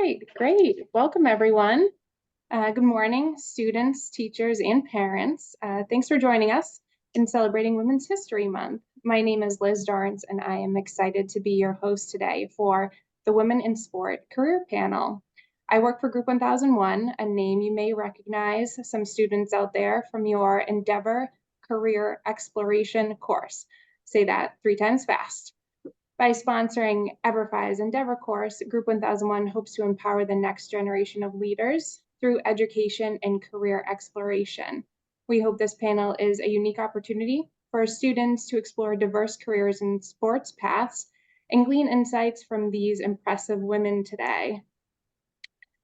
right, great. Welcome, everyone. Good morning, students, teachers, and parents. Thanks for joining us in celebrating Women's History Month. My name is Liz Dorrance, and I am excited to be your host today for the Women in Sport Career Panel. I work for Group 1001, a name you may recognize some students out there from your Endeavor Career Exploration course. Say that 3 times fast. By sponsoring EVERFI's Endeavor course, Group 1001 hopes to empower the next generation of leaders through education and career exploration. We hope this panel is a unique opportunity for students to explore diverse careers and sports paths and glean insights from these impressive women today.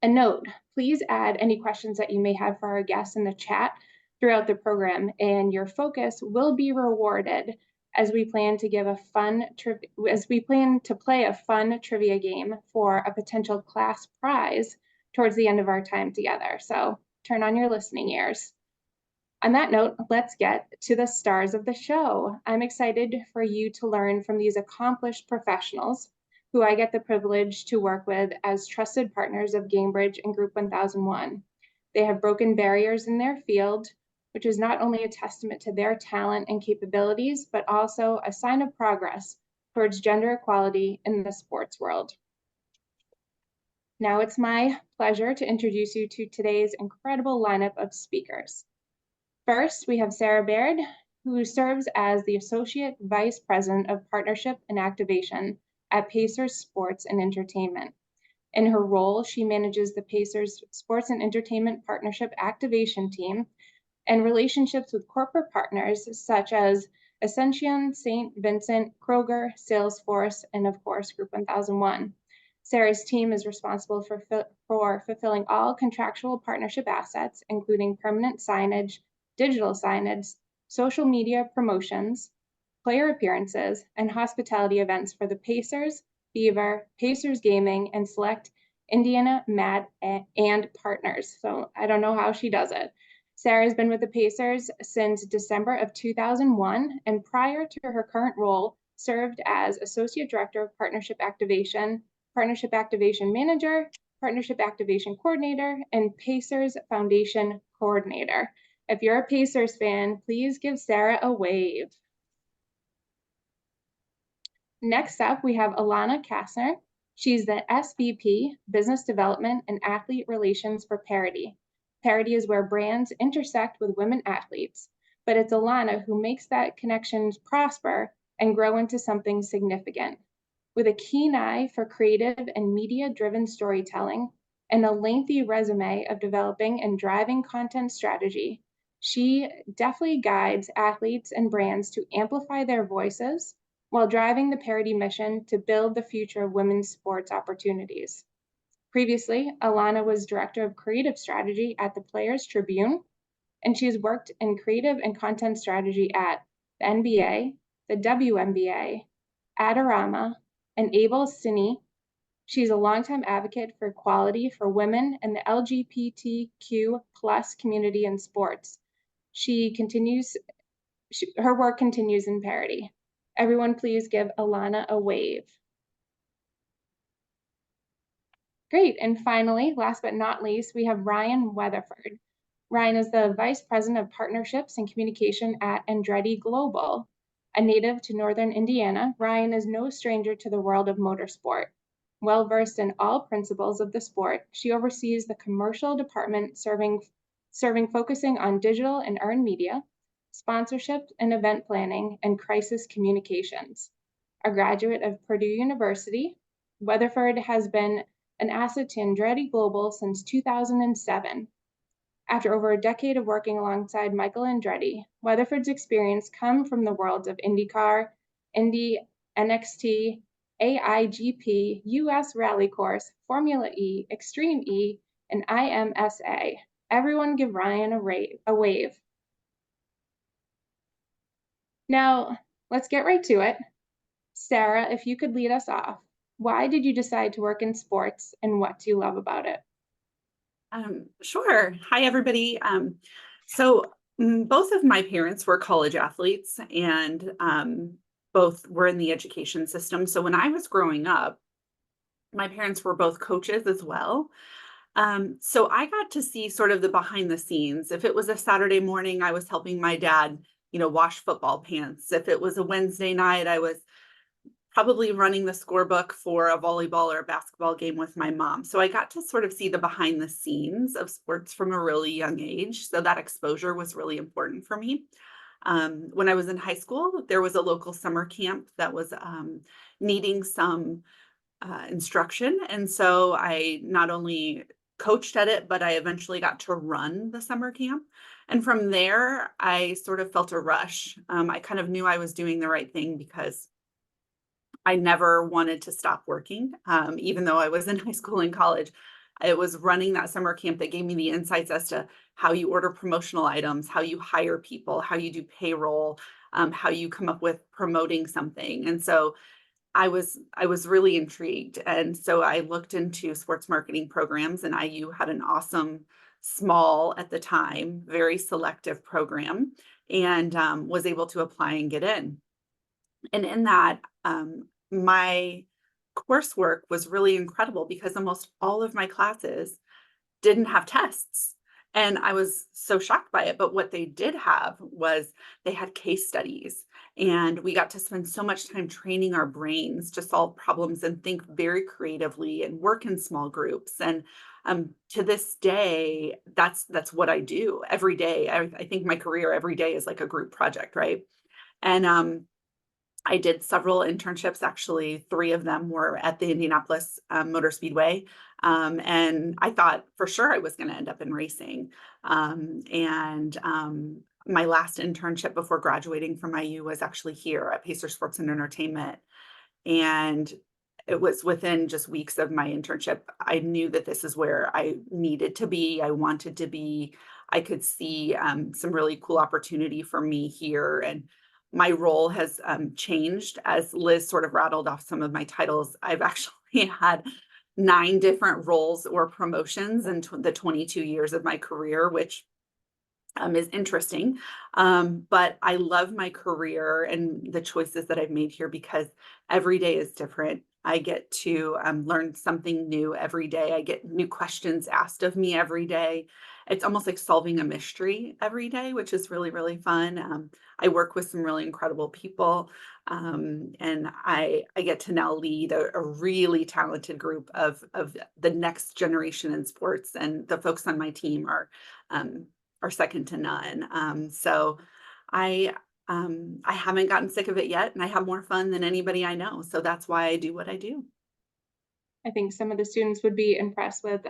A note, please add any questions that you may have for our guests in the chat throughout the program, and your focus will be rewarded as we plan to play a fun trivia game for a potential class prize towards the end of our time together. So turn on your listening ears. On that note, let's get to the stars of the show. I'm excited for you to learn from these accomplished professionals who I get the privilege to work with as trusted partners of Gamebridge and Group 1001. They have broken barriers in their field, which is not only a testament to their talent and capabilities, but also a sign of progress towards gender equality in the sports world. Now it's my pleasure to introduce you to today's incredible lineup of speakers. First, we have Sarah Baird, who serves as the Associate Vice President of Partnership and Activation at Pacers Sports and Entertainment. In her role, she manages the Pacers Sports and Entertainment Partnership Activation Team and relationships with corporate partners such as Ascension, St. Vincent, Kroger, Salesforce, and of course, Group 1001. Sarah's team is responsible for fulfilling all contractual partnership assets, including permanent signage, digital signage, social media promotions, player appearances, and hospitality events for the Pacers, Beaver, Pacers Gaming, and select Indiana Mad and partners. So I don't know how she does it. Sarah has been with the Pacers since December of 2001, and prior to her current role, served as Associate Director of Partnership Activation Manager, Partnership Activation Coordinator, and Pacers Foundation Coordinator. If you're a Pacers fan, please give Sarah a wave. Next up, we have Alana Casner. She's the SVP, Business Development and Athlete Relations for Parity. Parity is where brands intersect with women athletes, but it's Alana who makes that connections prosper and grow into something significant. With a keen eye for creative and media-driven storytelling and a lengthy resume of developing and driving content strategy, she definitely guides athletes and brands to amplify their voices while driving the Parity mission to build the future of women's sports opportunities. Previously, Alana was Director of Creative Strategy at the Players Tribune, and she's worked in creative and content strategy at the NBA, the WNBA, Adorama, and Able Cine. She's a longtime advocate for equality for women and the LGBTQ plus community in sports. Her work continues in Parity. Everyone please give Alana a wave. Great, and finally, last but not least, we have Ryann Weatherford. Ryann is the Vice President of Partnerships and Communication at Andretti Global. A native to Northern Indiana, Ryann is no stranger to the world of motorsport. Well-versed in all principles of the sport, she oversees the commercial department focusing on digital and earned media, sponsorship and event planning, and crisis communications. A graduate of Purdue University, Weatherford has been an asset to Andretti Global since 2007. After over a decade of working alongside Michael Andretti, Weatherford's experience comes from the worlds of IndyCar, Indy, NXT, AIGP, US Rally Course, Formula E, Extreme E, and IMSA. Everyone give Ryann a wave. Now, let's get right to it. Sarah, if you could lead us off. Why did you decide to work in sports, and what do you love about it? Sure. Hi, everybody. Both of my parents were college athletes, and both were in the education system. So when I was growing up, My parents were both coaches as well. So I got to see sort of the behind the scenes. If it was a Saturday morning, I was helping my dad, wash football pants. If it was a Wednesday night, I was probably running the scorebook for a volleyball or a basketball game with my mom. So I got to sort of see the behind the scenes of sports from a really young age. So that exposure was really important for me. When I was in high school, there was a local summer camp that was needing some instruction. And so I not only coached at it, but I eventually got to run the summer camp. And from there, I sort of felt a rush. I kind of knew I was doing the right thing because I never wanted to stop working, even though I was in high school and college. It was running that summer camp that gave me the insights as to how you order promotional items, how you hire people, how you do payroll, how you come up with promoting something. And so I was really intrigued. And so I looked into sports marketing programs, and IU had an awesome, small at the time, very selective program, and was able to apply and get in. And in that, my coursework was really incredible because almost all of my classes didn't have tests. And I was so shocked by it. But what they did have was they had case studies, and we got to spend so much time training our brains to solve problems and think very creatively and work in small groups. And to this day, that's what I do every day. I think my career every day is like a group project, right? And I did several internships. Actually, three of them were at the Indianapolis Motor Speedway. And I thought for sure I was going to end up in racing. And my last internship before graduating from IU was actually here at Pacer Sports and Entertainment. And it was within just weeks of my internship, I knew that this is where I needed to be. I wanted to be. I could see some really cool opportunity for me here. And my role has changed as Liz sort of rattled off some of my titles. I've actually had 9 different roles or promotions in the 22 years of my career, which is interesting. But I love my career and the choices that I've made here because every day is different. I get to learn something new every day. I get new questions asked of me every day. It's almost like solving a mystery every day, which is really, really fun. I work with some really incredible people. And I get to now lead a really talented group of the next generation in sports. And the folks on my team are second to none. So I haven't gotten sick of it yet, and I have more fun than anybody I know. So that's why I do what I do. I think some of the students would be impressed with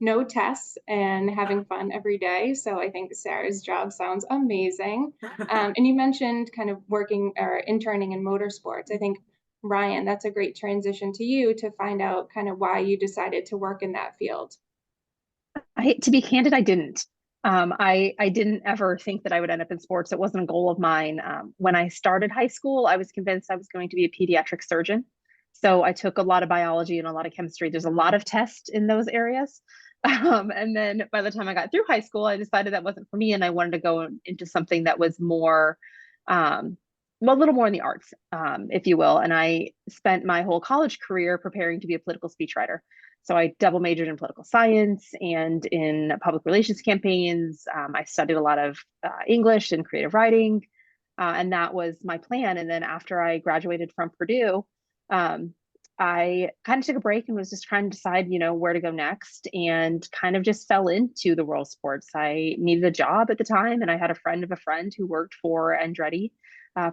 no tests and having fun every day. So I think Sarah's job sounds amazing. And you mentioned kind of working or interning in motorsports. I think, Ryan, that's a great transition to you to find out kind of why you decided to work in that field. To be candid, I didn't. I didn't ever think that I would end up in sports. It wasn't a goal of mine. When I started high school, I was convinced I was going to be a pediatric surgeon. So I took a lot of biology and a lot of chemistry. There's a lot of tests in those areas. And then by the time I got through high school, I decided that wasn't for me, and I wanted to go into something that was more, well, a little more in the arts, if you will. And I spent my whole college career preparing to be a political speechwriter. So I double majored in political science and in public relations campaigns. I studied a lot of English and creative writing, and that was my plan. And then after I graduated from Purdue, I kind of took a break and was just trying to decide, where to go next, and kind of just fell into the world of sports. I needed a job at the time, and I had a friend of a friend who worked for Andretti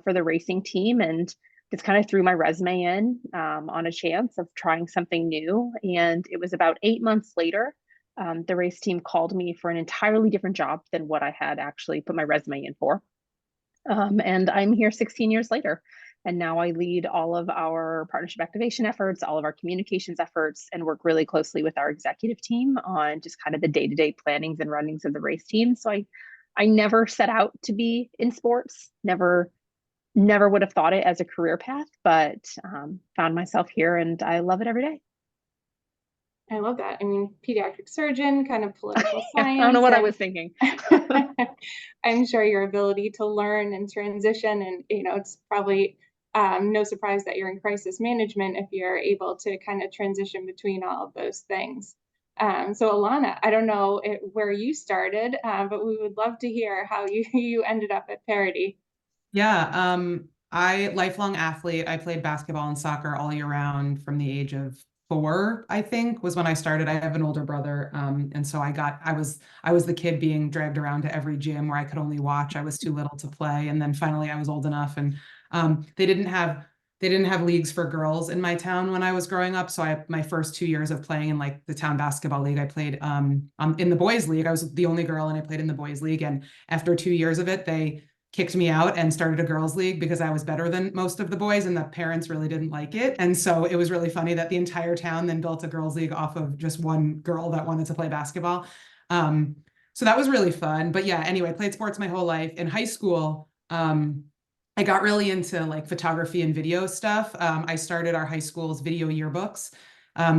for the racing team, and just kind of threw my resume in on a chance of trying something new. And it was about 8 months later, the race team called me for an entirely different job than what I had actually put my resume in for. And I'm here 16 years later. And now I lead all of our partnership activation efforts, all of our communications efforts, and work really closely with our executive team on just kind of the day-to-day plannings and runnings of the race team. So I never set out to be in sports, never would have thought it as a career path, but found myself here, and I love it every day. I love that. I mean, pediatric surgeon, kind of political I science. don't know what I was thinking. I'm sure your ability to learn and transition, and it's probably no surprise that you're in crisis management if you're able to kind of transition between all of those things. So Alana, I don't know where you started, but we would love to hear how you ended up at Parity. Yeah, lifelong athlete. I played basketball and soccer all year round from the age of 4, I think, was when I started. I have an older brother. And so I was the kid being dragged around to every gym where I could only watch. I was too little to play. And then finally I was old enough, and they didn't have leagues for girls in my town when I was growing up. So my first 2 years of playing in like the town basketball league, I played in the boys league. I was the only girl and I played in the boys league. And after 2 years of it, they kicked me out and started a girls league because I was better than most of the boys, and the parents really didn't like it. And so it was really funny that the entire town then built a girls league off of just one girl that wanted to play basketball. So that was really fun. But yeah, anyway, played sports my whole life. In high school, I got really into like photography and video stuff. I started our high school's video yearbooks.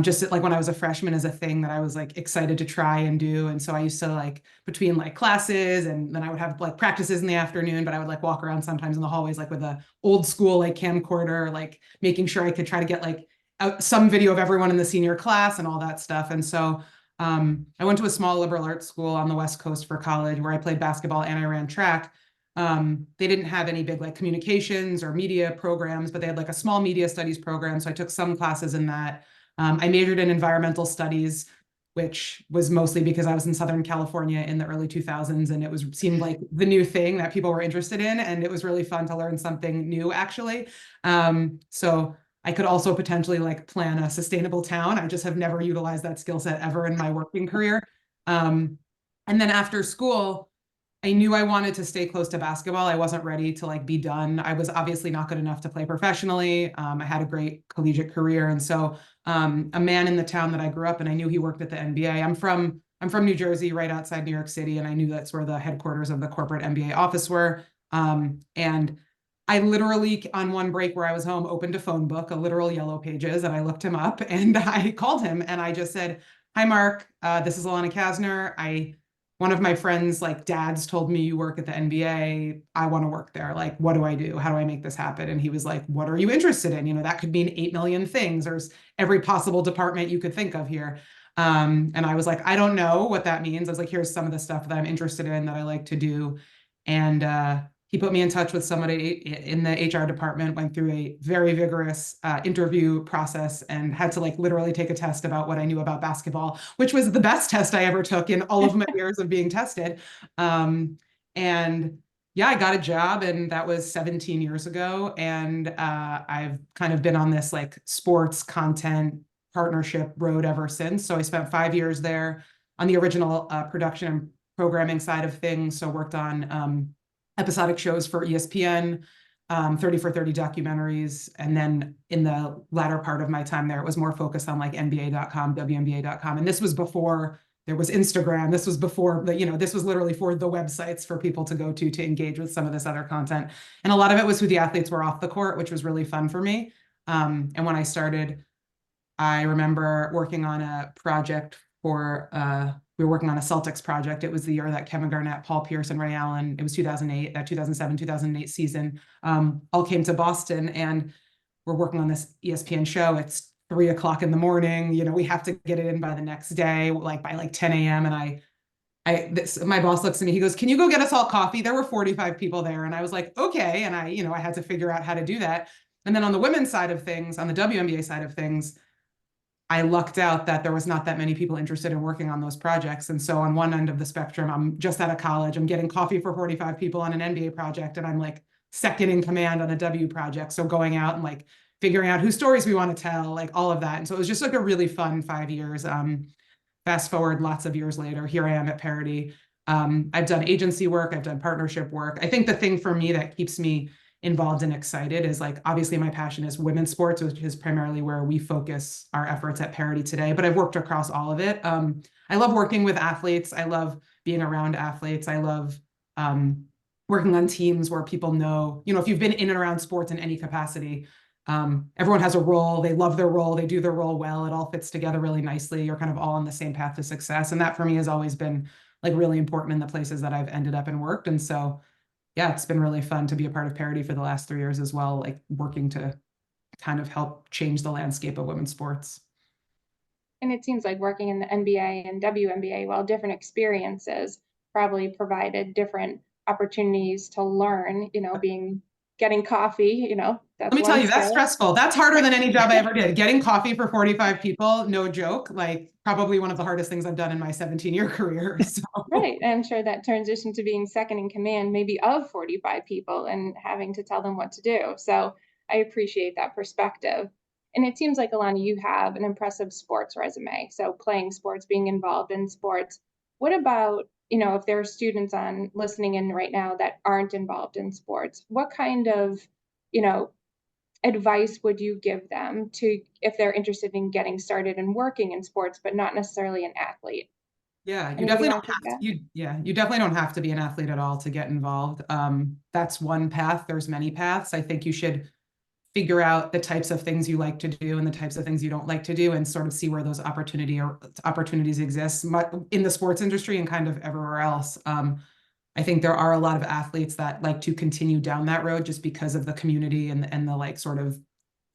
Just like when I was a freshman as a thing that I was like excited to try and do. And so I used to like between like classes, and then I would have like practices in the afternoon, but I would like walk around sometimes in the hallways, like with a old school, like camcorder, like making sure I could try to get like some video of everyone in the senior class and all that stuff. And so I went to a small liberal arts school on the West Coast for college where I played basketball and I ran track. They didn't have any big like communications or media programs, but they had like a small media studies program. So I took some classes in that. I majored in environmental studies, which was mostly because I was in Southern California in the early 2000s, and it seemed like the new thing that people were interested in, and it was really fun to learn something new, actually. So I could also potentially like plan a sustainable town. I just have never utilized that skill set ever in my working career. And then after school, I knew I wanted to stay close to basketball. I wasn't ready to like be done. I was obviously not good enough to play professionally. I had a great collegiate career. And so a man in the town that I grew up in, I knew he worked at the NBA. I'm from New Jersey, right outside New York City. And I knew that's where the headquarters of the corporate NBA office were. And I literally, on one break where I was home, opened a phone book, a literal Yellow Pages, and I looked him up and I called him and I just said, "Hi, Mark, this is Alana Casner. One of my friends, like dads, told me you work at the NBA. I want to work there. Like, what do I do? How do I make this happen?" And he was like, "What are you interested in? You know, that could mean 8 million things. There's every possible department you could think of here." And I was like, "I don't know what that means." I was like, "Here's some of the stuff that I'm interested in that I like to do." And he put me in touch with somebody in the HR department, went through a very vigorous interview process and had to like literally take a test about what I knew about basketball, which was the best test I ever took in all of my years of being tested. And yeah, I got a job, and that was 17 years ago. And I've kind of been on this like sports content partnership road ever since. So I spent 5 years there on the original production and programming side of things. So worked on episodic shows for ESPN, 30 for 30 documentaries. And then in the latter part of my time there, it was more focused on like NBA.com, WNBA.com. And this was before there was Instagram. This was before this was literally for the websites for people to go to engage with some of this other content. And a lot of it was who the athletes were off the court, which was really fun for me. And when I started, I remember working on a project we were working on a Celtics project. It was the year that Kevin Garnett, Paul Pierce, and Ray Allen, it was 2008, that 2007, 2008 season, all came to Boston, and we're working on this ESPN show. It's 3 o'clock in the morning. You know, we have to get it in by the next day, like by like 10 a.m. And my boss looks at me, he goes, "Can you go get us all coffee?" There were 45 people there. And I was like, okay. And I had to figure out how to do that. And then on the women's side of things, on the WNBA side of things, I lucked out that there was not that many people interested in working on those projects. And so on one end of the spectrum, I'm just out of college, I'm getting coffee for 45 people on an NBA project, and I'm like second in command on a W project. So going out and like figuring out whose stories we want to tell, like all of that. And so it was just like a really fun 5 years. Fast forward lots of years later, here I am at Parity. I've done agency work, I've done partnership work. I think the thing for me that keeps me involved and excited is like, obviously my passion is women's sports, which is primarily where we focus our efforts at Parity today, but I've worked across all of it. I love working with athletes. I love being around athletes. I love working on teams where people know, if you've been in and around sports in any capacity, everyone has a role. They love their role. They do their role well. It all fits together really nicely. You're kind of all on the same path to success. And that for me has always been like really important in the places that I've ended up and worked. And so yeah, it's been really fun to be a part of Parity for the last 3 years as well, like working to kind of help change the landscape of women's sports. And it seems like working in the NBA and WNBA, while different experiences probably provided different opportunities to learn, getting coffee, Let that's me tell one you, that's skill. stressful. That's harder than any job I ever did. Getting coffee for 45 people, no joke, like probably one of the hardest things I've done in my 17-year career. So Right. I'm sure that transition to being second in command, maybe of 45 people and having to tell them what to do. So I appreciate that perspective. And it seems like, Alana, you have an impressive sports resume. So playing sports, being involved in sports. What about, if there are students on listening in right now that aren't involved in sports, what kind of, you know, advice would you give them to if they're interested in getting started and working in sports, but not necessarily an athlete? yeah, you Anybody definitely want don't to take have that? to, you definitely don't have to be an athlete at all to get involved. That's one path. There's many paths. I think you should figure out the types of things you like to do and the types of things you don't like to do, and sort of see where those opportunities exist in the sports industry and kind of everywhere else. I think there are a lot of athletes that like to continue down that road just because of the community and the like sort of,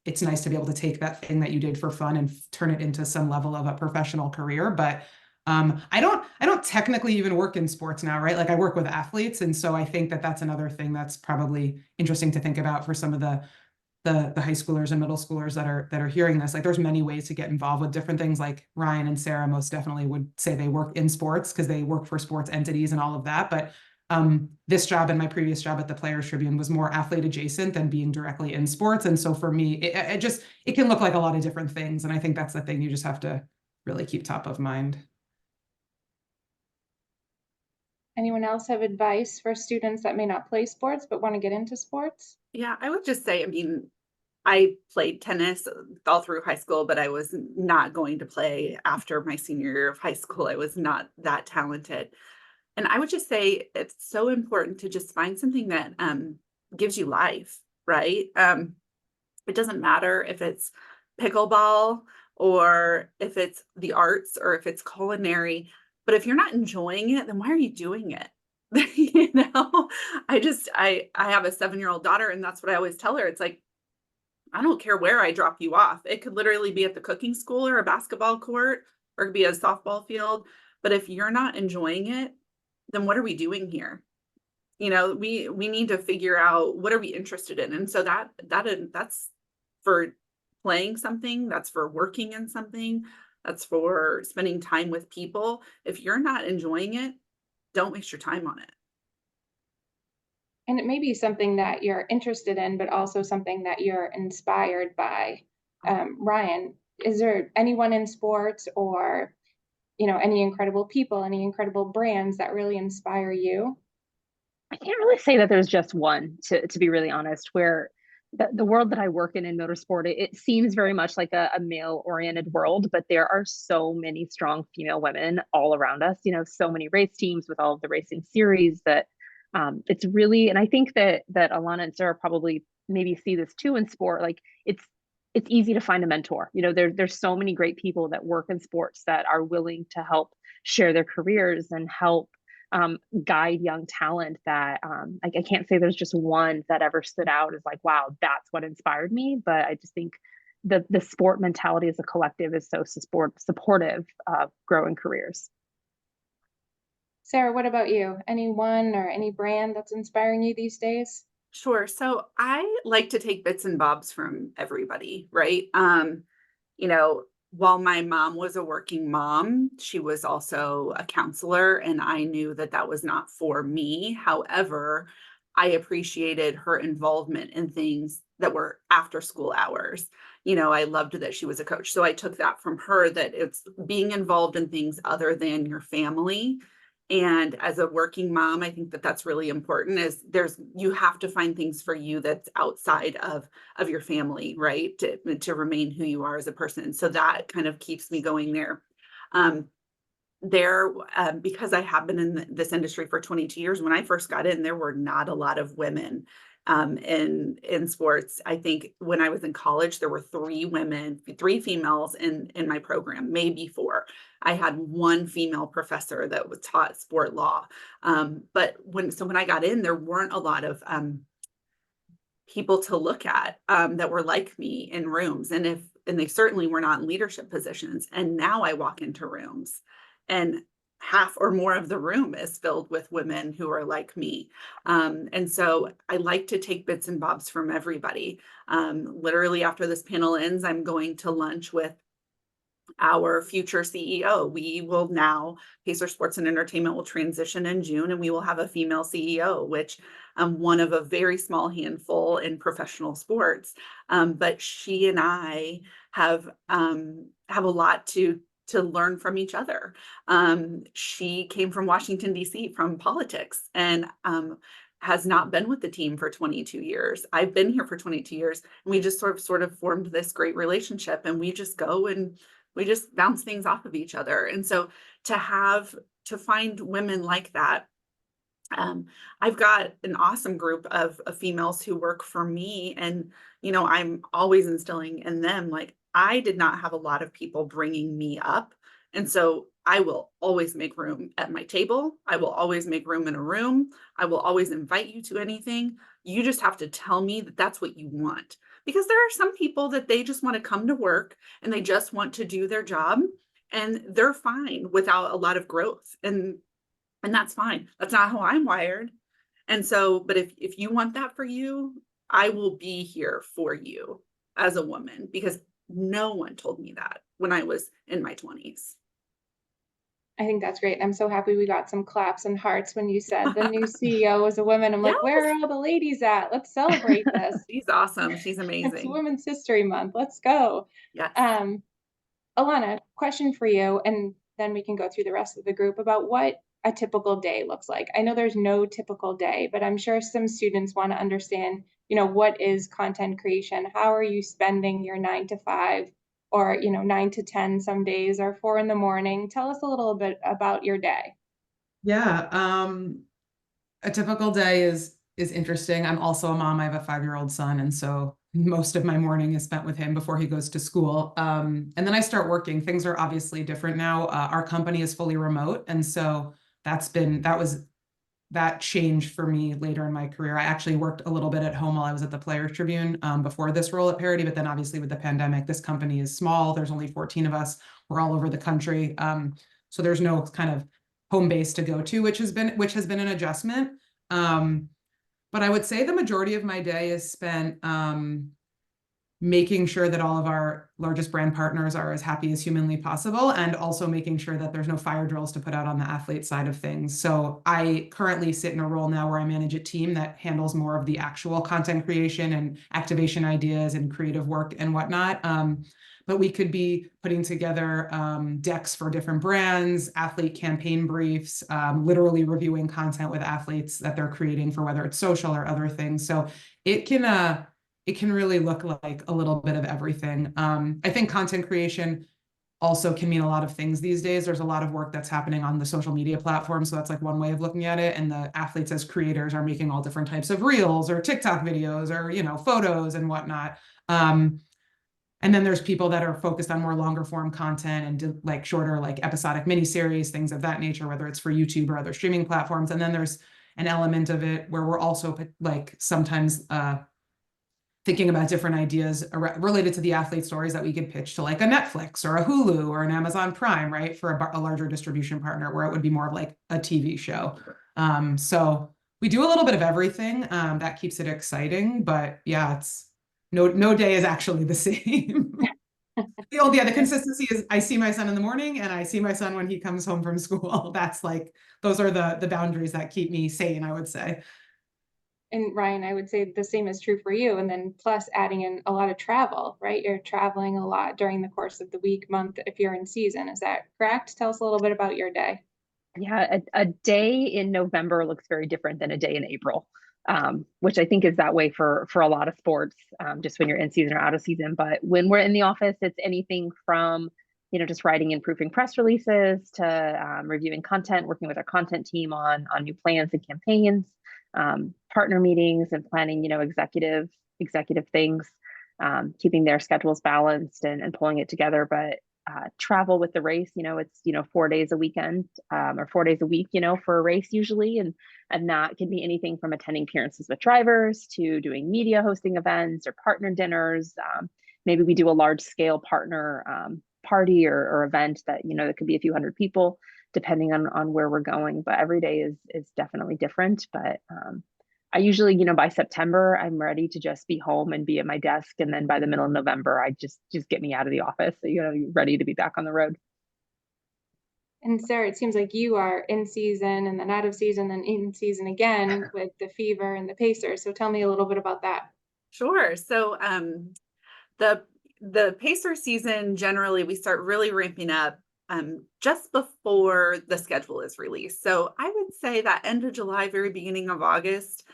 it's nice to be able to take that thing that you did for fun and turn it into some level of a professional career. But I don't technically even work in sports now, right? Like I work with athletes. And so I think that that's another thing that's probably interesting to think about for some of the high schoolers and middle schoolers that are hearing this. Like there's many ways to get involved with different things. Like Ryan and Sarah most definitely would say they work in sports because they work for sports entities and all of that. But this job and my previous job at the Players Tribune was more athlete adjacent than being directly in sports. And so for me, it can look like a lot of different things. And I think that's the thing you just have to really keep top of mind. Anyone else have advice for students that may not play sports but want to get into sports? Yeah, I would just say, I mean, I played tennis all through high school, but I was not going to play after my senior year of high school. I was not that talented. And I would just say it's so important to just find something that gives you life, right? It doesn't matter if it's pickleball or if it's the arts or if it's culinary, but if you're not enjoying it, then why are you doing it? I have a 7-year-old daughter, and that's what I always tell her. It's like, I don't care where I drop you off. It could literally be at the cooking school or a basketball court, or it could be a softball field. But if you're not enjoying it, then what are we doing here? We need to figure out what are we interested in. And so that's for playing something, that's for working in something, that's for spending time with people. If you're not enjoying it, don't waste your time on it. And it may be something that you're interested in, but also something that you're inspired by. Ryan, is there anyone in sports or, any incredible people, any incredible brands that really inspire you? I can't really say that there's just one, to be really honest, where the world that I work in motorsport, it seems very much like a male-oriented world, but there are so many strong female women all around us, so many race teams with all of the racing series that it's really, and I think that Alana and Sarah probably maybe see this too in sport, like it's easy to find a mentor. There's so many great people that work in sports that are willing to help share their careers and help guide young talent that I can't say there's just one that ever stood out as like, wow, that's what inspired me. But I just think the sport mentality as a collective is so supportive of growing careers. Sarah, what about you? Anyone or any brand that's inspiring you these days? Sure. So I like to take bits and bobs from everybody, right? You know, while my mom was a working mom, she was also a counselor, and I knew that that was not for me. However, I appreciated her involvement in things that were after school hours. I loved that she was a coach. So I took that from her, that it's being involved in things other than your family. And as a working mom, I think that that's really important, is you have to find things for you that's outside of your family, right? To remain who you are as a person. So that kind of keeps me going there. Because I have been in this industry for 22 years, when I first got in, there were not a lot of women in sports. I think when I was in college, there were 3 females in my program, maybe 4. I had one female professor that was taught sport law. But when I got in, there weren't a lot of people to look at that were like me in rooms. And they certainly were not in leadership positions. And now I walk into rooms and half or more of the room is filled with women who are like me. And so I like to take bits and bobs from everybody. Literally after this panel ends, I'm going to lunch with our future CEO. We will now, Pacer Sports and Entertainment will transition in June, and we will have a female CEO, which one of a very small handful in professional sports. But she and I have a lot to learn from each other. She came from Washington, D.C., from politics, and has not been with the team for 22 years. I've been here for 22 years, and we just sort of formed this great relationship, and we just go and we just bounce things off of each other. And so to find women like that, I've got an awesome group of females who work for me, and I'm always instilling in them, like, I did not have a lot of people bringing me up, and so I will always make room at my table. I will always make room in a room. I will always invite you to anything. You just have to tell me that that's what you want, because there are some people that they just want to come to work and they just want to do their job, and they're fine without a lot of growth, and that's fine. That's not how I'm wired. And so, but if you want that for you, I will be here for you as a woman, because no one told me that when I was in my 20s. I think that's great. I'm so happy we got some claps and hearts when you said the new CEO is a woman. I'm like, where are all the ladies at? Let's celebrate this. She's awesome. She's It's amazing. Women's History Month. Let's go. Yes. Alana, question for you, and then we can go through the rest of the group about what a typical day looks like. I know there's no typical day, but I'm sure some students want to understand, what is content creation? How are you spending your 9 to 5 or, 9 to 10 some days, or 4 in the morning? Tell us a little bit about your day. Yeah, a typical day is interesting. I'm also a mom. I have a 5-year-old son, and so most of my morning is spent with him before he goes to school. And then I start working. Things are obviously different now. Our company is fully remote, and so that changed for me later in my career. I actually worked a little bit at home while I was at the Players Tribune before this role at Parity, but then obviously with the pandemic, this company is small. There's only 14 of us. We're all over the country. So there's no kind of home base to go to, which has been an adjustment. But I would say the majority of my day is spent making sure that all of our largest brand partners are as happy as humanly possible, and also making sure that there's no fire drills to put out on the athlete side of things. So I currently sit in a role now where I manage a team that handles more of the actual content creation and activation ideas and creative work and whatnot. But we could be putting together decks for different brands, athlete campaign briefs, literally reviewing content with athletes that they're creating for whether it's social or other things. So it can really look like a little bit of everything. I think content creation also can mean a lot of things these days. There's a lot of work that's happening on the social media platforms. So that's like one way of looking at it. And the athletes as creators are making all different types of reels or TikTok videos or, photos and whatnot. And then there's people that are focused on more longer form content and do like shorter, like episodic miniseries, things of that nature, whether it's for YouTube or other streaming platforms. And then there's an element of it where we're also like sometimes thinking about different ideas related to the athlete stories that we could pitch to like a Netflix or a Hulu or an Amazon Prime, right? For a larger distribution partner where it would be more of like a TV show. So we do a little bit of everything that keeps it exciting, but yeah, it's no day is actually the same. The consistency is I see my son in the morning and I see my son when he comes home from school. That's like, those are the boundaries that keep me sane, I would say. And Ryan, I would say the same is true for you. And then plus adding in a lot of travel, right? You're traveling a lot during the course of the week, month, if you're in season. Is that correct? Tell us a little bit about your day. Yeah, a day in November looks very different than a day in April, which I think is that way for a lot of sports, just when you're in season or out of season. But when we're in the office, it's anything from, just writing and proofing press releases to reviewing content, working with our content team on new plans and campaigns, partner meetings and planning, executive things, keeping their schedules balanced and pulling it together. But travel with the race. It's 4 days a weekend, or 4 days a week, for a race usually, and that can be anything from attending appearances with drivers to doing media hosting events or partner dinners. Maybe we do a large scale partner party or event that that could be a few hundred people, depending on where we're going. But every day is definitely different. But I usually, by September, I'm ready to just be home and be at my desk. And then by the middle of November, I just get me out of the office. So, ready to be back on the road. And Sarah, it seems like you are in season and then out of season and in season again with the Fever and the Pacers. So tell me a little bit about that. Sure. So the Pacer season, generally, we start really ramping up just before the schedule is released. So I would say that end of July, very beginning of August,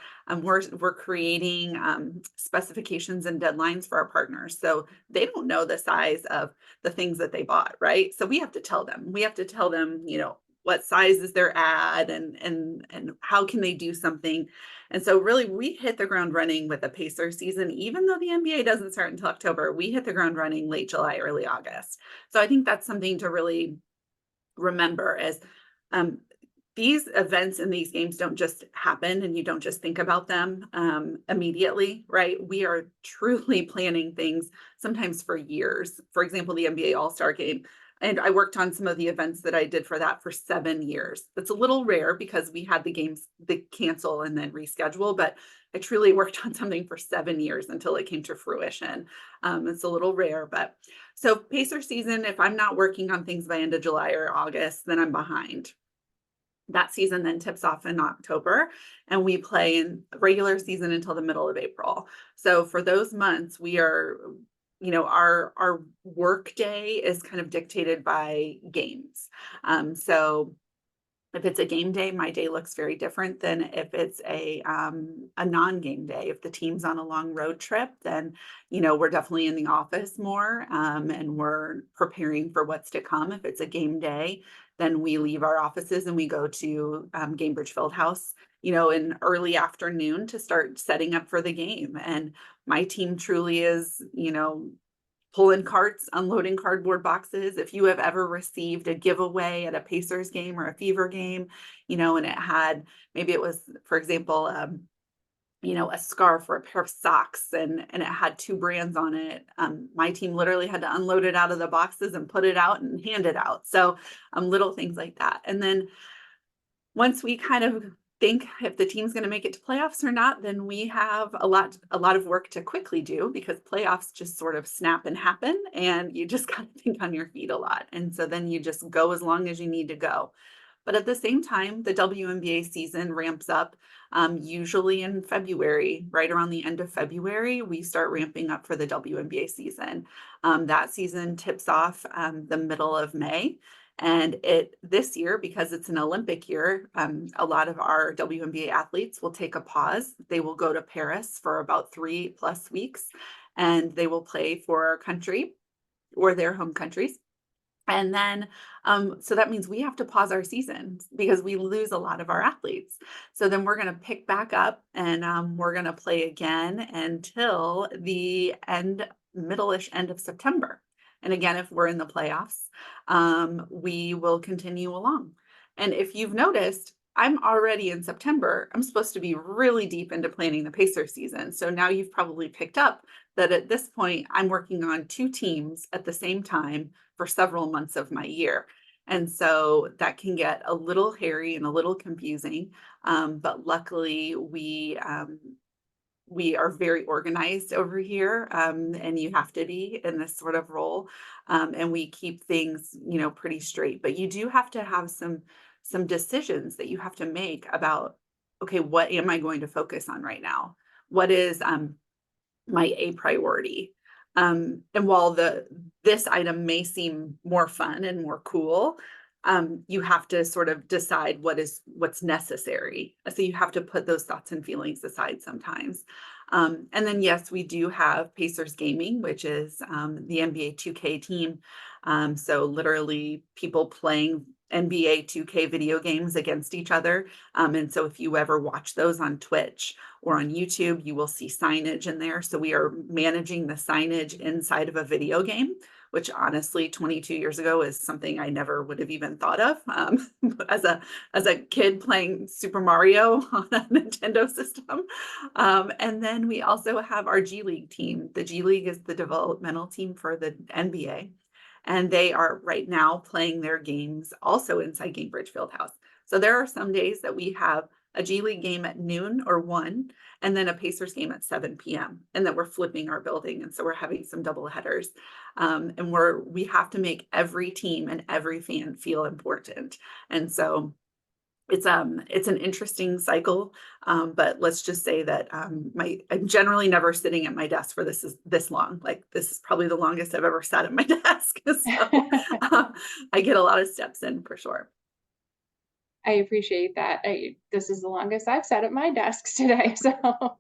we're creating specifications and deadlines for our partners. So they don't know the size of the things that they bought, right? So we have to tell them. We have to tell them, what size is their ad and how can they do something. And so really we hit the ground running with the Pacer season, even though the NBA doesn't start until October. We hit the ground running late July, early August. So I think that's something to really remember as these events and these games don't just happen and you don't just think about them immediately, right? We are truly planning things sometimes for years. For example, the NBA All-Star Game. And I worked on some of the events that I did for that for 7 years. That's a little rare because we had the games that cancel and then reschedule, but I truly worked on something for 7 years until it came to fruition. It's a little rare, but so Pacer season, if I'm not working on things by end of July or August, then I'm behind. That season then tips off in October and we play in regular season until the middle of April. So for those months, we are our work day is kind of dictated by games. So if it's a game day, my day looks very different than if it's a non-game day. If the team's on a long road trip, then, we're definitely in the office more and we're preparing for what's to come. If it's a game day, then we leave our offices and we go to Gainbridge Fieldhouse, in early afternoon to start setting up for the game. And my team truly is, pulling carts, unloading cardboard boxes. If you have ever received a giveaway at a Pacers game or a Fever game, and it had, maybe it was, for example, a scarf or a pair of socks and it had 2 brands on it. My team literally had to unload it out of the boxes and put it out and hand it out. So little things like that. And then once we kind of think if the team's going to make it to playoffs or not, then we have a lot of work to quickly do because playoffs just sort of snap and happen and you just got to think on your feet a lot. And so then you just go as long as you need to go. But at the same time, the WNBA season ramps up usually in February, right around the end of February, we start ramping up for the WNBA season. That season tips off the middle of May. And this year, because it's an Olympic year, a lot of our WNBA athletes will take a pause. They will go to Paris for about 3+ weeks, and they will play for our country or their home countries. And then, so that means we have to pause our season because we lose a lot of our athletes. So then we're going to pick back up and we're going to play again until the middle-ish end of September. And again, if we're in the playoffs, we will continue along. And if you've noticed, I'm already in September. I'm supposed to be really deep into planning the Pacer season. So now you've probably picked up that at this point, I'm working on 2 teams at the same time for several months of my year. And so that can get a little hairy and a little confusing. But luckily, we are very organized over here, and you have to be in this sort of role. And we keep things, pretty straight. But you do have to have some decisions that you have to make about, okay, what am I going to focus on right now? What is my A priority? And while this item may seem more fun and more cool, you have to sort of decide what's necessary. So you have to put those thoughts and feelings aside sometimes. And then, yes, we do have Pacers Gaming, which is the NBA 2K team. So literally people playing NBA 2K video games against each other. And so if you ever watch those on Twitch or on YouTube, you will see signage in there. So we are managing the signage inside of a video game, which honestly 22 years ago is something I never would have even thought of. As a kid playing Super Mario on a Nintendo system. And then we also have our G League team. The G League is the developmental team for the NBA. And they are right now playing their games also inside Gainbridge Fieldhouse. So there are some days that we have a G League game at noon or 1, and then a Pacers game at 7 p.m. And then we're flipping our building. And so we're having some double headers. And we have to make every team and every fan feel important. And so it's an interesting cycle. But let's just say that I'm generally never sitting at my desk for this long. Like, this is probably the longest I've ever sat at my desk. So I get a lot of steps in for sure. I appreciate that. This is the longest I've sat at my desks today. So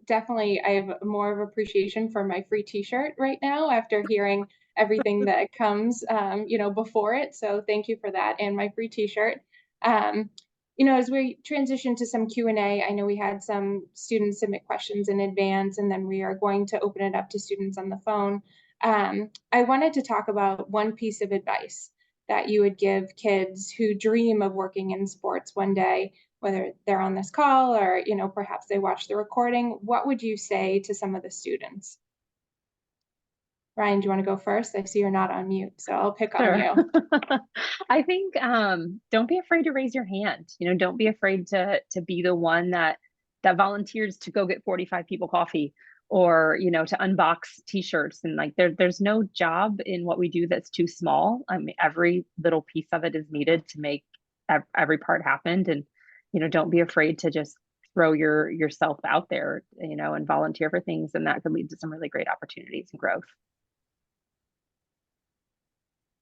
definitely I have more of appreciation for my free t-shirt right now after hearing everything that comes, before it. So thank you for that and my free t-shirt. As we transition to some Q&A, I know we had some students submit questions in advance, and then we are going to open it up to students on the phone. I wanted to talk about one piece of advice that you would give kids who dream of working in sports one day, whether they're on this call or, perhaps they watch the recording. What would you say to some of the students? Ryan, do you want to go first? I see you're not on mute, so I'll pick on you. I think don't be afraid to raise your hand. Don't be afraid to be the one that volunteers to go get 45 people coffee, or to unbox t-shirts. And like there's no job in what we do that's too small. I mean, every little piece of it is needed to make every part happen. And don't be afraid to just throw yourself out there, and volunteer for things, and that could lead to some really great opportunities and growth.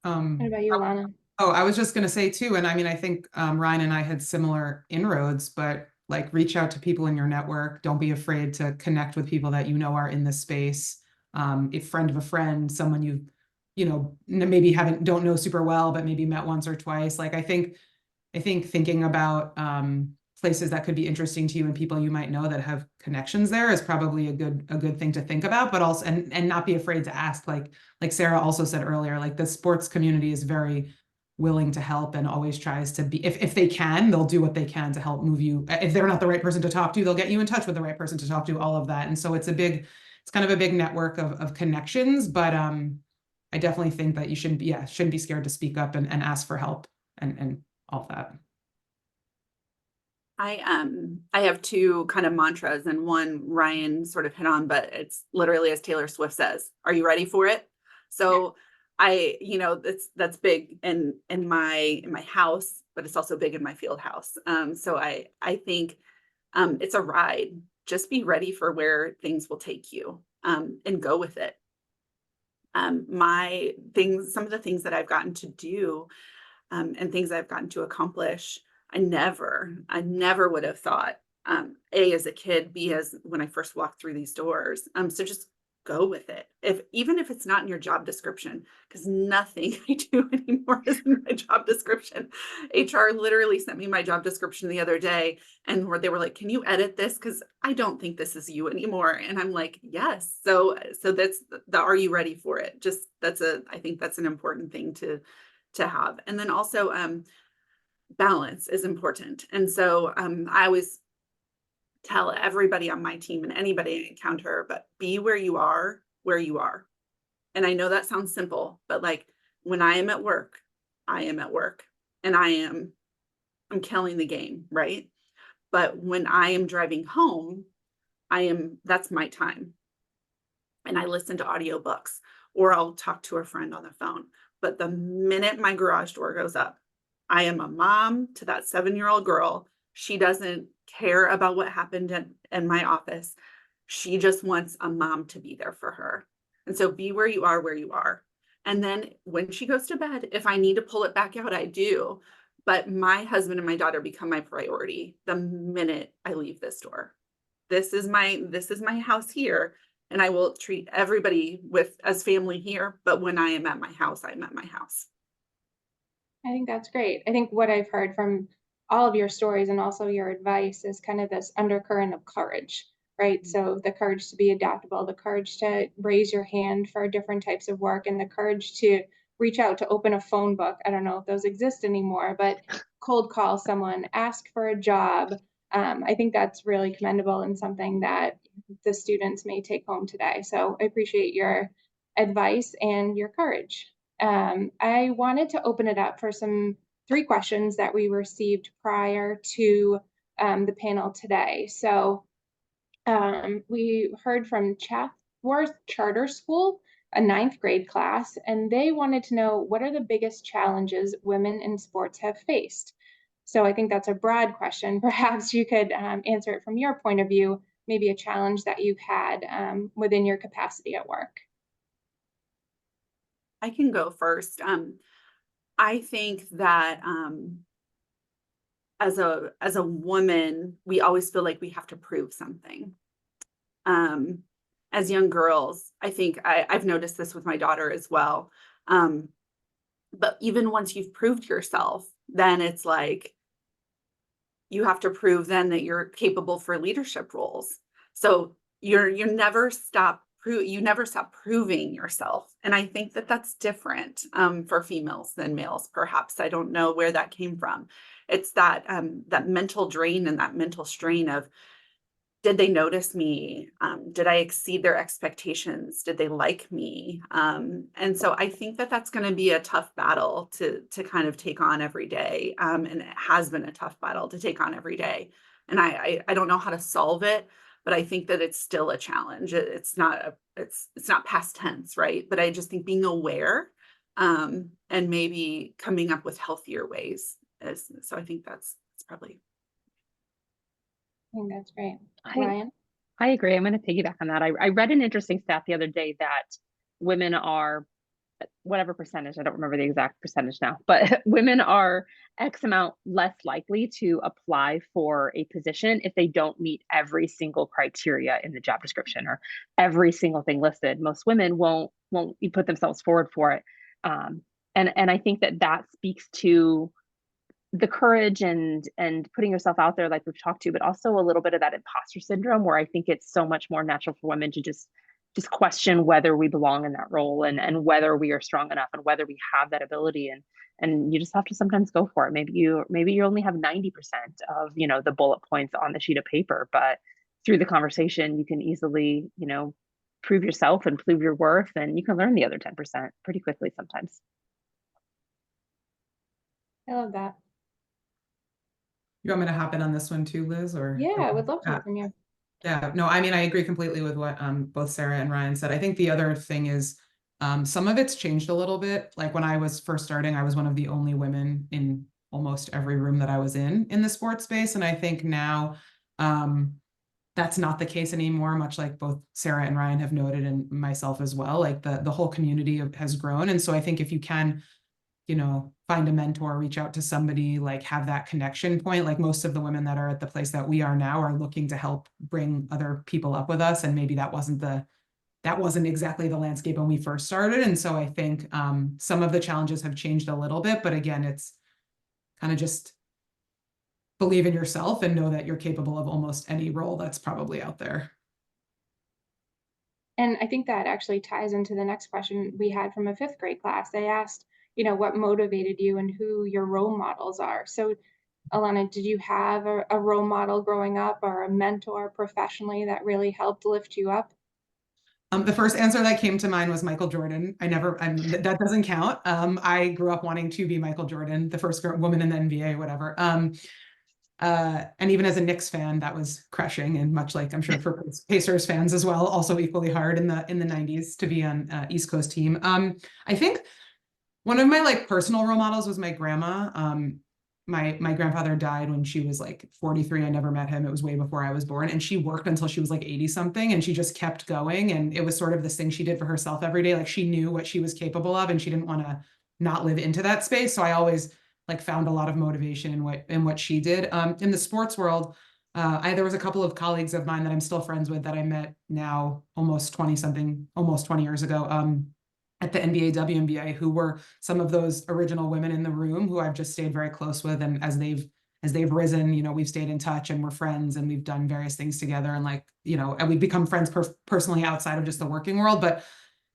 What about you, Alana? Oh, I was just going to say too, and I mean, I think Ryan and I had similar inroads, but like, reach out to people in your network. Don't be afraid to connect with people that are in this space. A friend of a friend, someone maybe don't know super well, but maybe met once or twice. Like, I think thinking about places that could be interesting to you and people you might know that have connections there is probably a good thing to think about, but also, and not be afraid to ask. Like Sarah also said earlier, like, the sports community is very willing to help and always tries to be, if they can, they'll do what they can to help move you. If they're not the right person to talk to, they'll get you in touch with the right person to talk to, all of that. And so it's kind of a big network of connections, but I definitely think that you shouldn't be scared to speak up and ask for help and all that. I have two kind of mantras, and one Ryan sort of hit on, but it's literally, as Taylor Swift says, "Are you ready for it?" So that's big in my house, but it's also big in my field house. So I think it's a ride. Just be ready for where things will take you, and go with it. Some of the things that I've gotten to do, and things I've gotten to accomplish, I never would have thought, A, as a kid, B, as when I first walked through these doors. So just go with it. Even if it's not in your job description, because nothing I do anymore is in my job description. HR literally sent me my job description the other day, and they were like, "Can you edit this? Because I don't think this is you anymore." And I'm like, yes. So that's the, are you ready for it? I think that's an important thing to have. And then also, balance is important. And so I always tell everybody on my team and anybody I encounter, but be where you are. And I know that sounds simple, but like, when I am at work, I am at work, and I'm killing the game, right? But when I am driving home, that's my time. And I listen to audiobooks, or I'll talk to a friend on the phone. But the minute my garage door goes up, I am a mom to that 7-year-old girl. She doesn't care about what happened in my office. She just wants a mom to be there for her. And so be where you are. And then when she goes to bed, if I need to pull it back out, I do. But my husband and my daughter become my priority the minute I leave this door. This is my house here. And I will treat everybody as family here. But when I am at my house, I'm at my house. I think that's great. I think what I've heard from all of your stories and also your advice is kind of this undercurrent of courage right? So the courage to be adaptable, the courage to raise your hand for different types of work, and the courage to reach out, to open a phone book. I don't know if those exist anymore, but cold call someone, ask for a job. I think that's really commendable and something that the students may take home today. So I appreciate your advice and your courage. I wanted to open it up for some 3 questions that we received prior to the panel today. So we heard from Chatsworth Charter School, a 9th grade class, and they wanted to know, what are the biggest challenges women in sports have faced? So I think that's a broad question. Perhaps you could answer it from your point of view, maybe a challenge that you've had within your capacity at work. I can go first. I think that as a woman, we always feel like we have to prove something. As young girls, I think I've noticed this with my daughter as well. But even once you've proved yourself, then it's like you have to prove then that you're capable for leadership roles. So you never stop proving yourself. And I think that that's different for females than males, perhaps. I don't know where that came from. It's that that mental drain and that mental strain of, did they notice me? Did I exceed their expectations? Did they like me? And so I think that that's going to be a tough battle to kind of take on every day. And it has been a tough battle to take on every day. And I don't know how to solve it, but I think that it's still a challenge. It's not past tense, right? But I just think being aware and maybe coming up with healthier ways so I think that's probably. I think that's great. Ryann? I agree. I'm going to piggyback on that. I read an interesting stat the other day that women are, whatever percentage, I don't remember the exact percentage now, but women are X amount less likely to apply for a position if they don't meet every single criteria in the job description or every single thing listed. Most women won't put themselves forward for it. And I think that speaks to the courage and putting yourself out there, like we've talked to, but also a little bit of that imposter syndrome, where I think it's so much more natural for women to just question whether we belong in that role and whether we are strong enough and whether we have that ability. And you just have to sometimes go for it. Maybe you only have 90% of, the bullet points on the sheet of paper, but through the conversation, you can easily, prove yourself and prove your worth, and you can learn the other 10% pretty quickly sometimes. I love that. You want me to hop in on this one too, Liz? Or Yeah, I would love to hear from you. Yeah, no, I mean, I agree completely with what both Sarah and Ryann said. I think the other thing is some of it's changed a little bit. Like when I was first starting, I was one of the only women in almost every room that I was in the sports space. And I think now that's not the case anymore, much like both Sarah and Ryann have noted, and myself as well. Like the whole community has grown. And so I think if you can, find a mentor, reach out to somebody, like have that connection point. Like most of the women that are at the place that we are now are looking to help bring other people up with us. And maybe that wasn't exactly the landscape when we first started. And so I think some of the challenges have changed a little bit, but again, it's kind of just believe in yourself and know that you're capable of almost any role that's probably out there. And I think that actually ties into the next question we had from a 5th grade class. They asked, what motivated you and who your role models are. So Alana, did you have a role model growing up or a mentor professionally that really helped lift you up? The first answer that came to mind was Michael Jordan. That doesn't count. I grew up wanting to be Michael Jordan, the first woman in the NBA, whatever. And even as a Knicks fan, that was crushing, and much like I'm sure for Pacers fans as well, also equally hard in the 90s to be on East Coast team. I think one of my personal role models was my grandma. My grandfather died when she was 43. I never met him. It was way before I was born. And she worked until she was 80 something, and she just kept going. And it was sort of this thing she did for herself every day. She knew what she was capable of, and she didn't want to not live into that space. So I always found a lot of motivation in what she did. In the sports world, there was a couple of colleagues of mine that I'm still friends with that I met now almost 20 years ago. At the NBA, WNBA, who were some of those original women in the room who I've just stayed very close with. And as they've as they've risen, we've stayed in touch and we're friends and we've done various things together, and and we've become friends personally outside of just the working world. But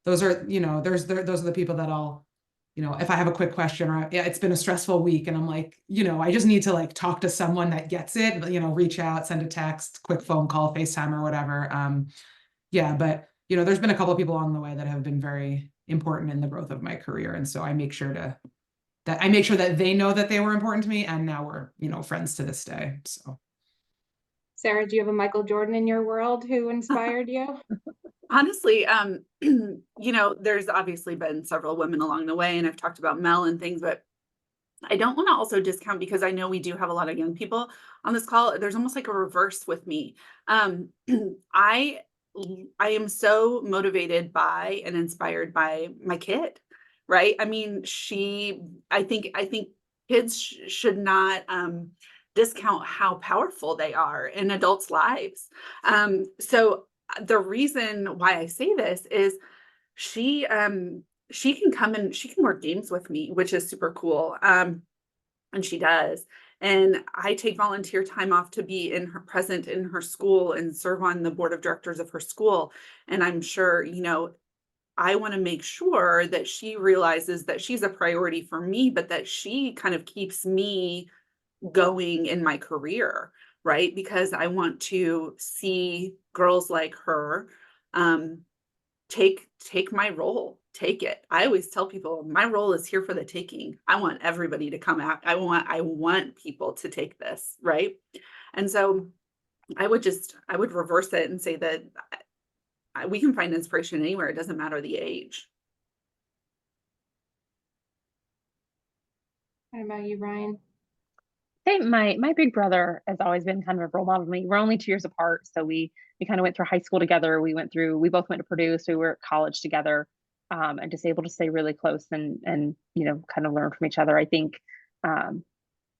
those are, those are the people that I'll, if I have a quick question, or yeah, it's been a stressful week and I'm like, I just need to like talk to someone that gets it, reach out, send a text, quick phone call, FaceTime or whatever. Yeah, but there's been a couple of people along the way that have been very important in the growth of my career. And so I make sure that they know that they were important to me, and now we're, friends to this day. So. Sarah, do you have a Michael Jordan in your world who inspired you? Honestly, there's obviously been several women along the way, and I've talked about Mel and things, but I don't want to also discount, because I know we do have a lot of young people on this call. There's almost like a reverse with me. I am so motivated by and inspired by my kid, right? I mean, I think kids should not discount how powerful they are in adults' lives. So the reason why I say this is she can come and she can work games with me, which is super cool. And she does. And I take volunteer time off to be present in her school and serve on the board of directors of her school. And I'm sure, I want to make sure that she realizes that she's a priority for me, but that she kind of keeps me going in my career, right? Because I want to see girls like her take my role, take it. I always tell people my role is here for the taking. I want everybody to come out. I want people to take this, right? And so I would reverse it and say that we can find inspiration anywhere. It doesn't matter the age. What about you, Ryan? Hey, my big brother has always been kind of a role model to me. We're only 2 years apart, so we kind of went through high school together. We both went to Purdue, so we were at college together, and just able to stay really close and kind of learn from each other. I think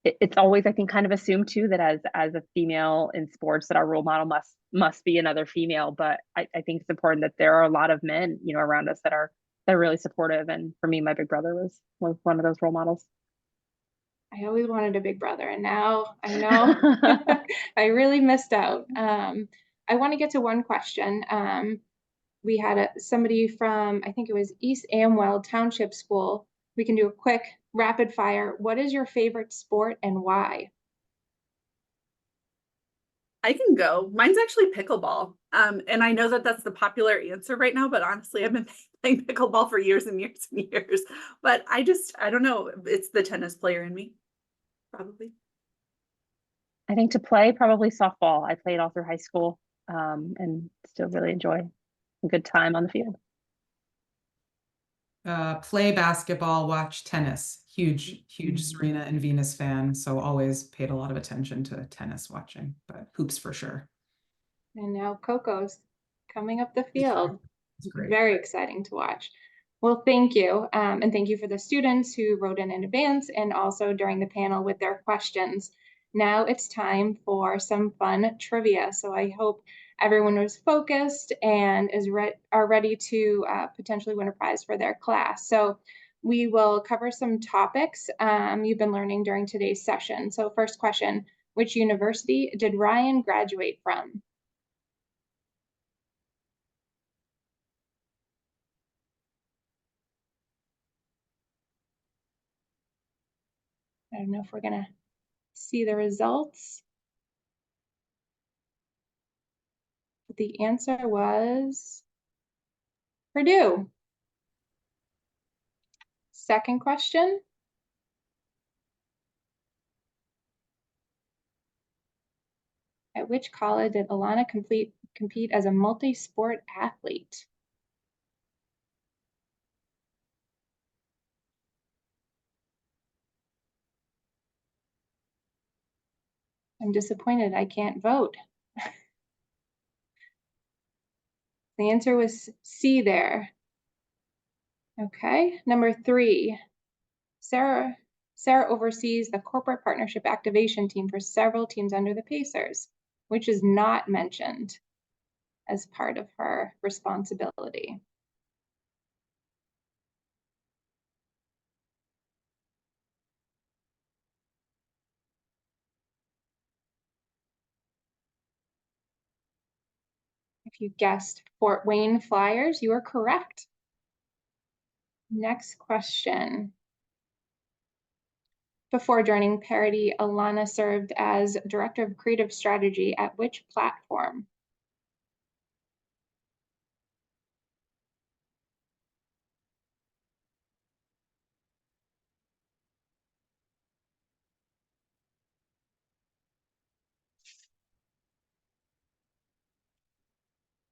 it's always, I think, kind of assumed too that as a female in sports that our role model must be another female. But I think it's important that there are a lot of men around us that are really supportive. And for me, my big brother was one of those role models. I always wanted a big brother, and now I know I really missed out. I want to get to one question. We had somebody from, I think it was East Amwell Township School. We can do a quick rapid fire. What is your favorite sport and why? I can go. Mine's actually pickleball. And I know that that's the popular answer right now, but honestly, I've been playing pickleball for years and years and years. But I don't know. It's the tennis player in me, probably. I think to play, probably softball. I played all through high school, and still really enjoy a good time on the field. Play basketball, watch tennis. Huge Serena and Venus fan. So always paid a lot of attention to tennis watching, but hoops for sure. And now Coco's coming up the field. It's great. Very exciting to watch. Well, thank you. And thank you for the students who wrote in advance and also during the panel with their questions. Now it's time for some fun trivia. So I hope everyone was focused and are ready to potentially win a prize for their class. So we will cover some topics you've been learning during today's session. So first question, which university did Ryan graduate from? I don't know if we're gonna see the results. The answer was Purdue. Second question. At which college did Alana compete as a multi-sport athlete? I'm disappointed I can't vote. The answer was C there. Okay, number 3. Sarah oversees the corporate partnership activation team for several teams under the Pacers, which is not mentioned as part of her responsibility. If you guessed Fort Wayne Flyers, you are correct. Next question. Before joining Parity, Alana served as Director of Creative Strategy at which platform?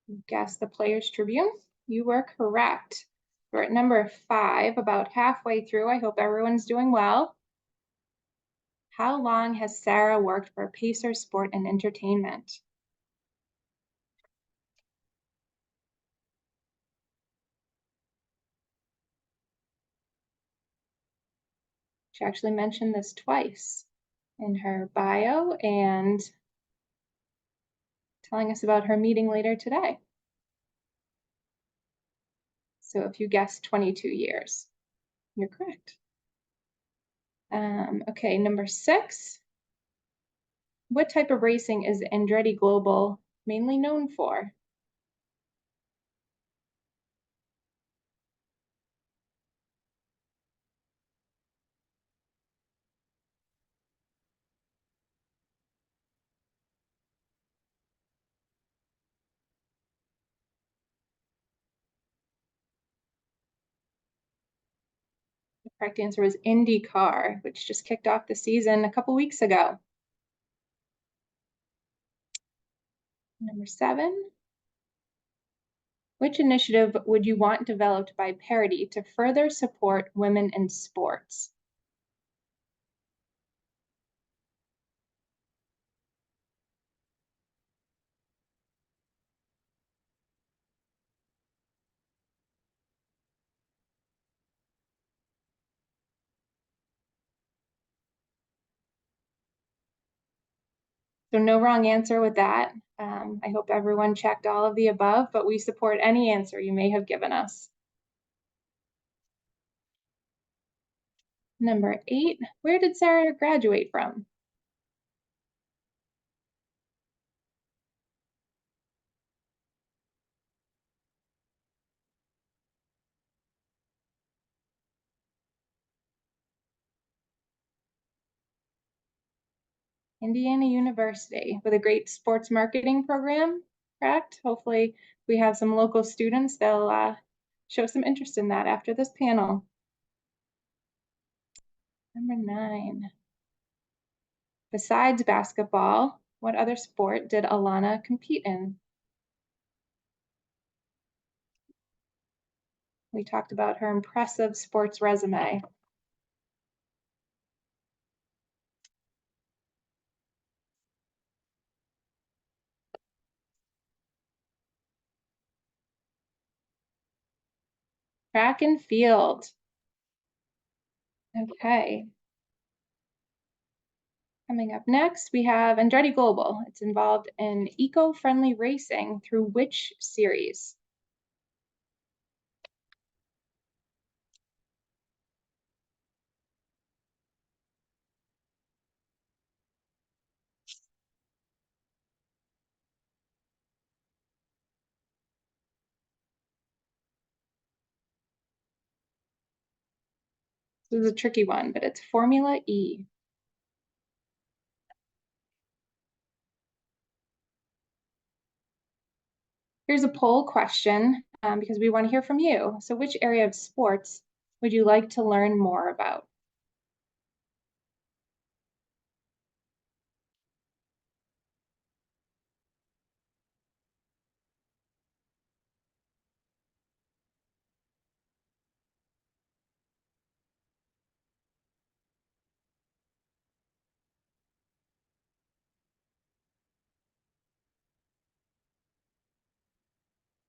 You guessed the Players Tribune. You were correct. We're at number 5, about halfway through. I hope everyone's doing well. How long has Sarah worked for Pacer Sport and Entertainment? She actually mentioned this twice in her bio and telling us about her meeting later today. So if you guessed 22 years, you're correct. Okay, number 6. What type of racing is Andretti Global mainly known for? The correct answer was IndyCar, which just kicked off the season a couple weeks ago. Number 7. Which initiative would you want developed by Parity to further support women in sports? So no wrong answer with that. I hope everyone checked all of the above, but we support any answer you may have given us. Number 8, where did Sarah graduate from? Indiana University with a great sports marketing program, correct? Hopefully we have some local students. They'll show some interest in that after this panel. Number 9. Besides basketball, what other sport did Alana compete in? We talked about her impressive sports resume. Track and field. Okay. Coming up next, we have Andretti Global. It's involved in eco-friendly racing through which series? This is a tricky one, but it's Formula E. Here's a poll question because we want to hear from you. So which area of sports would you like to learn more about?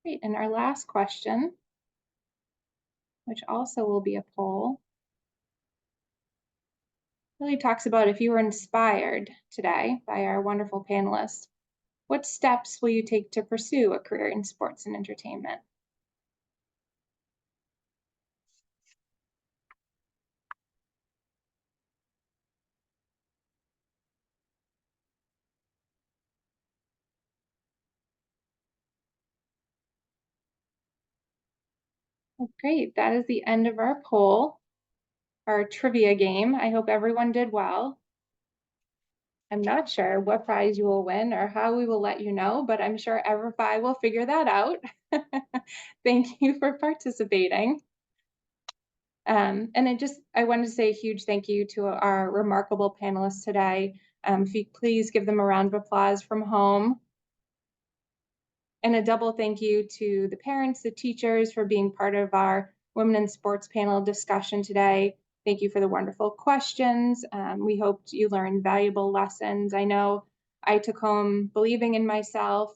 Great, and our last question, which also will be a poll, really talks about if you were inspired today by our wonderful panelists, what steps will you take to pursue a career in sports and entertainment? Well, great. That is the end of our poll, our trivia game. I hope everyone did well. I'm not sure what prize you will win or how we will let you know, but I'm sure EVERFI will figure that out. Thank you for participating. And I wanted to say a huge thank you to our remarkable panelists today. If you please give them a round of applause from home. And a double thank you to the parents, the teachers for being part of our Women in Sports panel discussion today. Thank you for the wonderful questions. We hoped you learned valuable lessons. I know I took home believing in myself,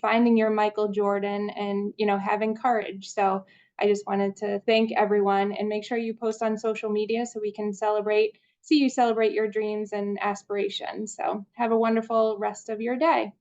finding your Michael Jordan, and having courage. So I just wanted to thank everyone, and make sure you post on social media so we can see you celebrate your dreams and aspirations. So have a wonderful rest of your day.